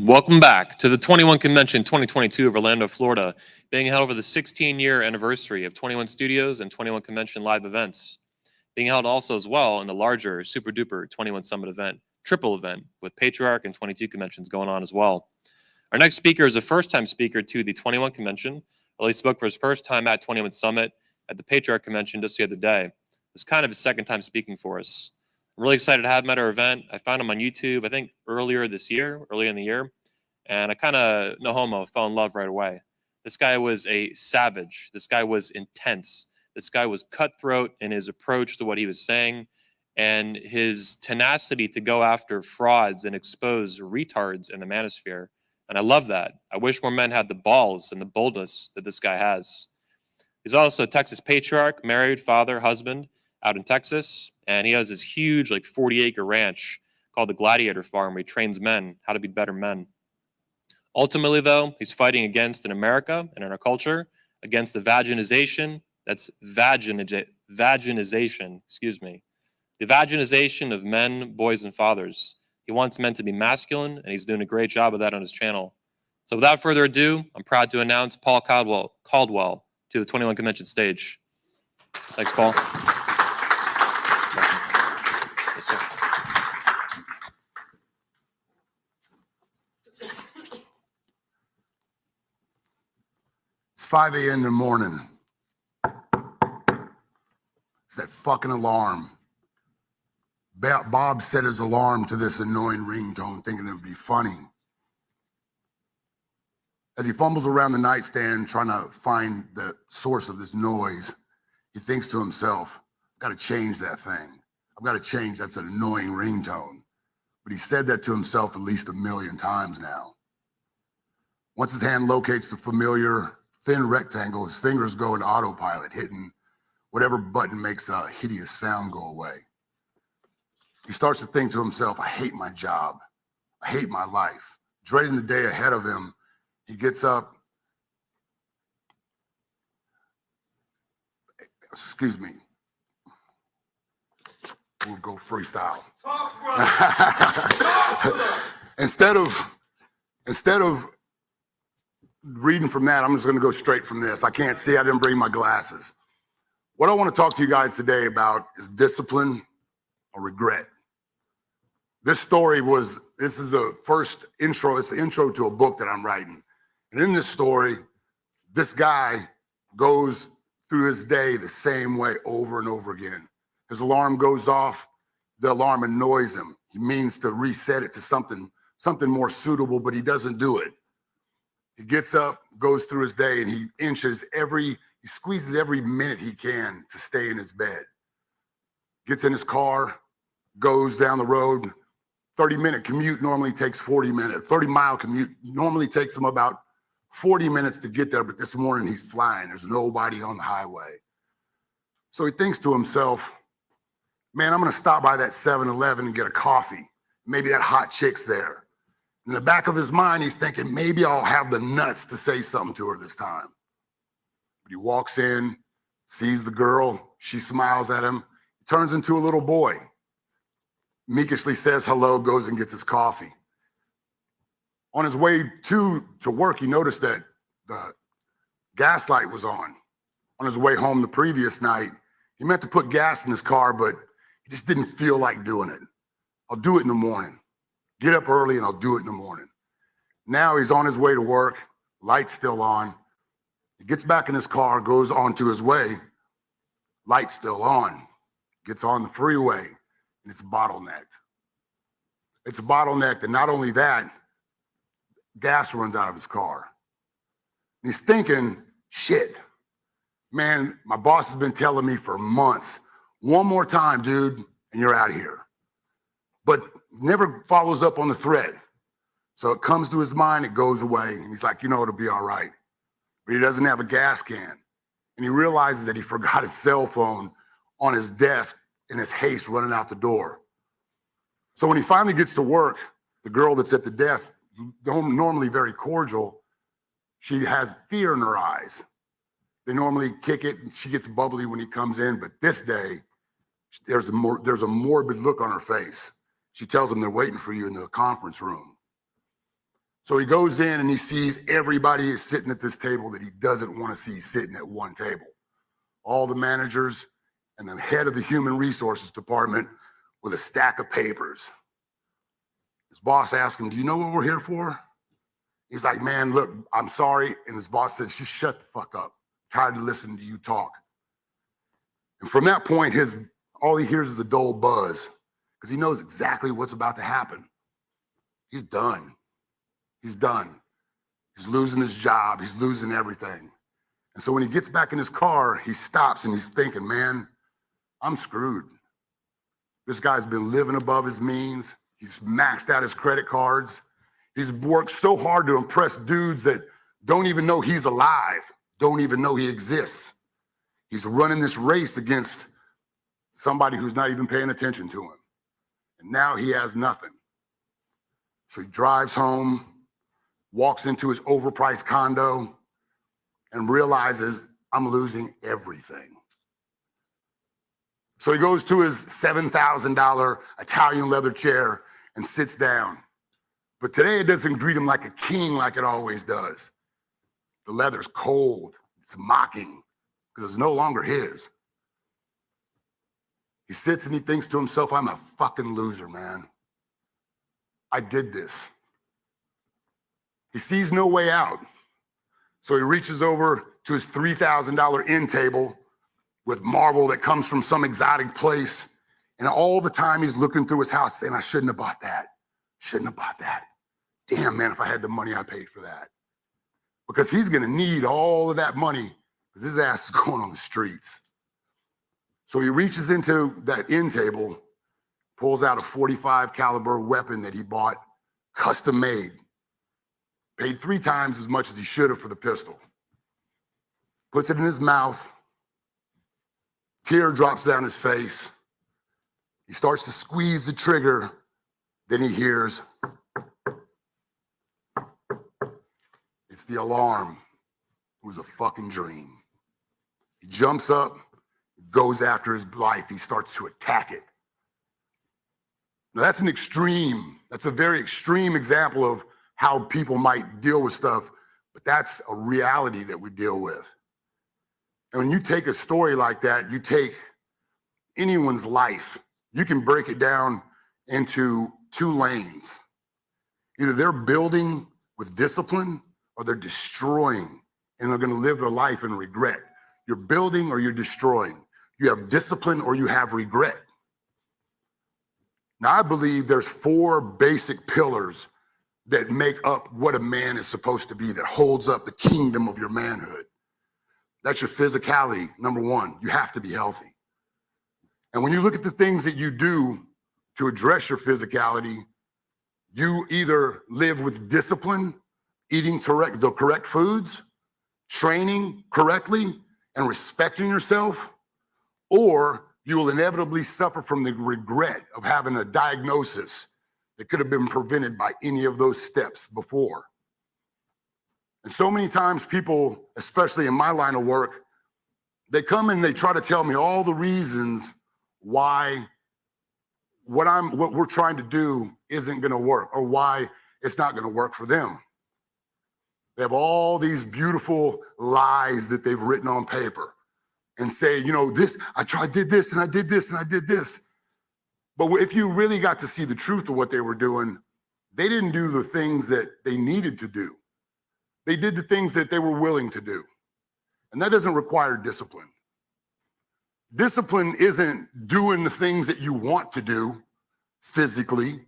Welcome back to the 21 Convention 2022 of Orlando, Florida, being held over the 16-year anniversary of 21 Studios and 21 Convention live events. Being held also as well in the larger Super Duper 21 Summit event, triple event, with Patriarch and 22 conventions going on as well. Our next speaker is a first-time speaker to the 21 Convention. He spoke for his first time at 21 Summit at the Patriarch Convention just the other day. It's kind of his second time speaking for us. I'm really excited to have him at our event. I found him on YouTube, I think earlier in the year, and I kind of, no homo, fell in love right away. This guy was a savage. This guy was intense. This guy was cutthroat in his approach to what he was saying, and his tenacity to go after frauds and expose retards in the manosphere. And I love that. I wish more men had the balls and the boldness that this guy has. He's also a Texas patriarch, married, father, husband, out in Texas, and he has this huge, like 40-acre ranch called the Gladiator Farm, where he trains men how to be better men. Ultimately, though, he's fighting against, in America and in our culture, against the vaginization, the vaginization of men, boys, and fathers. He wants men to be masculine, and he's doing a great job of that on his channel. So without further ado, I'm proud to announce Paul Caldwell to the 21 Convention stage. Thanks, Paul. Yes, sir. It's 5 a.m. in the morning. It's that fucking alarm. Bob set his alarm to this annoying ringtone, thinking it would be funny. As he fumbles around the nightstand trying to find the source of this noise, he thinks to himself, I've got to change that thing. I've got to change, that's an annoying ringtone. But he said that to himself at least 1 million times now. Once his hand locates the familiar thin rectangle, his fingers go into autopilot, hitting whatever button makes a hideous sound go away. He starts to think to himself, I hate my job. I hate my life. Dreading the day ahead of him, he gets up. Excuse me. We'll go freestyle. Instead of reading from that, I'm just going to go straight from this. I can't see. I didn't bring my glasses. What I want to talk to you guys today about is discipline or regret. This is the first intro. It's the intro to a book that I'm writing. And in this story, this guy goes through his day the same way over and over again. His alarm goes off. The alarm annoys him. He means to reset it to something more suitable, but he doesn't do it. He gets up, goes through his day, and he squeezes every minute he can to stay in his bed. Gets in his car, goes down the road. 30-minute commute normally takes 40 minutes. 30-mile commute normally takes him about 40 minutes to get there, but this morning he's flying. There's nobody on the highway. So he thinks to himself, man, I'm gonna stop by that 7-Eleven and get a coffee. Maybe that hot chick's there. In the back of his mind, he's thinking, maybe I'll have the nuts to say something to her this time. But he walks in, sees the girl, she smiles at him, he turns into a little boy. Meekishly says hello, goes and gets his coffee. On his way to work, he noticed that the gas light was on. On his way home the previous night, he meant to put gas in his car, but he just didn't feel like doing it. I'll do it in the morning. Get up early and I'll do it in the morning. Now he's on his way to work, light's still on. He gets back in his car, goes on to his way, light's still on. Gets on the freeway, and it's bottlenecked. It's bottlenecked, and not only that, gas runs out of his car. And he's thinking, shit, man, my boss has been telling me for months, one more time, dude, and you're out of here. But never follows up on the threat. So it comes to his mind, it goes away, and he's like, it'll be all right. But he doesn't have a gas can. And he realizes that he forgot his cell phone on his desk in his haste running out the door. So when he finally gets to work, the girl that's at the desk, normally very cordial, she has fear in her eyes. They normally kick it and she gets bubbly when he comes in, but this day, there's a morbid look on her face. She tells him they're waiting for you in the conference room. So he goes in and he sees everybody is sitting at this table that he doesn't want to see sitting at one table. All the managers and the head of the human resources department with a stack of papers. His boss asked him, "Do you know what we're here for?" He's like, "Man, look, I'm sorry." And his boss says, "Just shut the fuck up. I'm tired of listening to you talk." And from that point, all he hears is a dull buzz because he knows exactly what's about to happen. He's done. He's done. He's losing his job. He's losing everything. And so when he gets back in his car, he stops and he's thinking, man, I'm screwed. This guy's been living above his means. He's maxed out his credit cards. He's worked so hard to impress dudes that don't even know he's alive, don't even know he exists. He's running this race against somebody who's not even paying attention to him. And now he has nothing. So he drives home, walks into his overpriced condo, and realizes, I'm losing everything. So he goes to his $7,000 Italian leather chair and sits down. But today it doesn't greet him like a king like it always does. The leather's cold, it's mocking, because it's no longer his. He sits and he thinks to himself, I'm a fucking loser, man. I did this. He sees no way out. So he reaches over to his $3,000 end table with marble that comes from some exotic place. And all the time he's looking through his house saying, I shouldn't have bought that. Shouldn't have bought that. Damn, man, if I had the money, I paid for that. Because he's gonna need all of that money because his ass is going on the streets. So he reaches into that end table, pulls out a .45 caliber weapon that he bought, custom made. Paid 3 times as much as he should have for the pistol. Puts it in his mouth. Tear drops down his face. He starts to squeeze the trigger. Then he hears, it's the alarm. It was a fucking dream. He jumps up, goes after his life. He starts to attack it. Now that's an extreme. That's a very extreme example of how people might deal with stuff, but that's a reality that we deal with. And when you take a story like that, you take anyone's life, you can break it down into 2 lanes. Either they're building with discipline or they're destroying and they're gonna live their life in regret. You're building or you're destroying. You have discipline or you have regret. Now I believe there's 4 basic pillars that make up what a man is supposed to be, that holds up the kingdom of your manhood. That's your physicality, number 1. You have to be healthy. And when you look at the things that you do to address your physicality, you either live with discipline, eating the correct foods, training correctly, and respecting yourself, or you will inevitably suffer from the regret of having a diagnosis that could have been prevented by any of those steps before. And so many times people, especially in my line of work, they come and they try to tell me all the reasons why what we're trying to do isn't gonna work or why it's not gonna work for them. They have all these beautiful lies that they've written on paper and say, you know, did this and I did this and I did this. But if you really got to see the truth of what they were doing, they didn't do the things that they needed to do. They did the things that they were willing to do. And that doesn't require discipline. Discipline isn't doing the things that you want to do physically,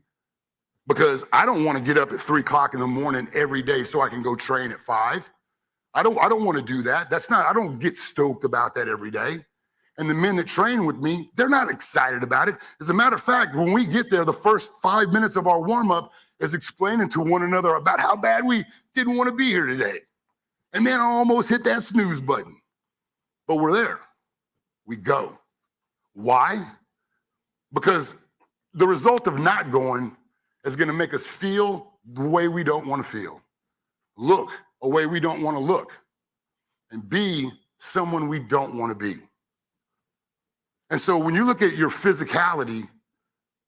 because I don't want to get up at 3 o'clock in the morning every day so I can go train at 5. I don't want to do that. I don't get stoked about that every day. And the men that train with me, they're not excited about it. As a matter of fact, when we get there, the first 5 minutes of our warm-up is explaining to one another about how bad we didn't want to be here today. And man, I almost hit that snooze button. But we're there. We go. Why? Because the result of not going is going to make us feel the way we don't want to feel, look a way we don't want to look, and be someone we don't want to be. And so when you look at your physicality,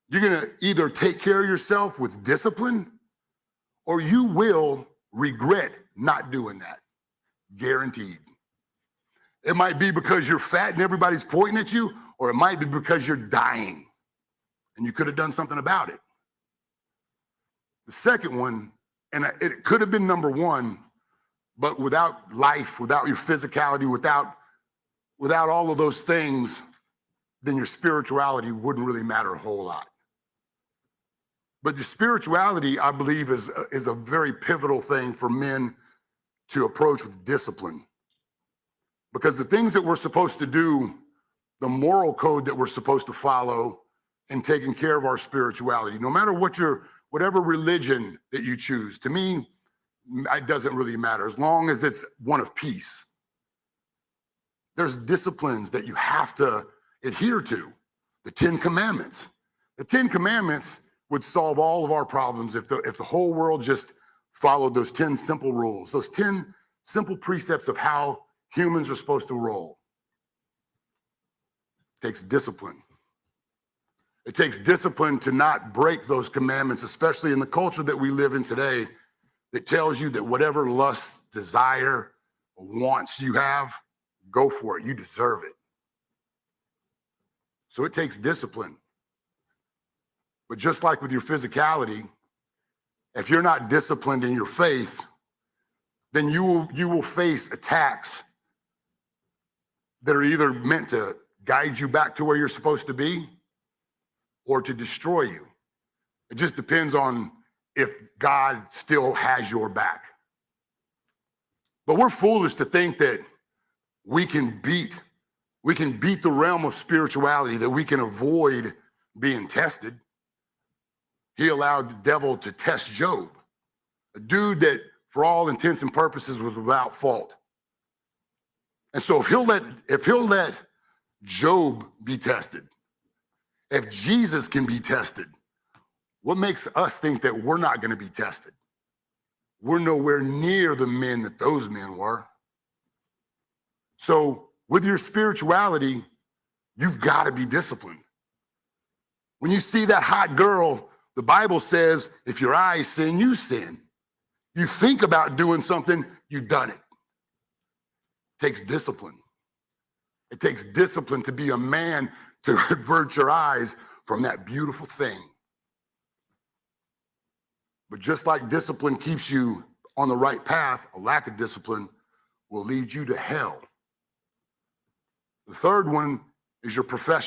you're going to either take care of yourself with discipline or you will regret not doing that. Guaranteed. It might be because you're fat and everybody's pointing at you, or it might be because you're dying and you could have done something about it. The second one, and it could have been number one, but without life, without your physicality, without all of those things, then your spirituality wouldn't really matter a whole lot. But the spirituality, I believe, is a very pivotal thing for men to approach with discipline. Because the things that we're supposed to do, the moral code that we're supposed to follow in taking care of our spirituality, no matter whatever religion that you choose, to me, it doesn't really matter as long as it's one of peace. There's disciplines that you have to adhere to. The 10 Commandments. The 10 Commandments would solve all of our problems if the whole world just followed those 10 simple rules, those 10 simple precepts of how humans are supposed to roll. It takes discipline. It takes discipline to not break those commandments, especially in the culture that we live in today, that tells you that whatever lust, desire, or wants you have, go for it. You deserve it. So it takes discipline. But just like with your physicality, if you're not disciplined in your faith, then you will face attacks that are either meant to guide you back to where you're supposed to be or to destroy you. It just depends on if God still has your back. But we're foolish to think that we can beat the realm of spirituality, that we can avoid being tested. He allowed the devil to test Job, a dude that for all intents and purposes was without fault. And so if he'll let Job be tested, if Jesus can be tested, what makes us think that we're not going to be tested? We're nowhere near the men that those men were. So with your spirituality, you've got to be disciplined. When you see that hot girl, the Bible says, if your eyes sin, you sin. You think about doing something, you've done it. It takes discipline. It takes discipline to be a man to avert your eyes from that beautiful thing. But just like discipline keeps you on the right path, a lack of discipline will lead you to hell. The third one is your profession.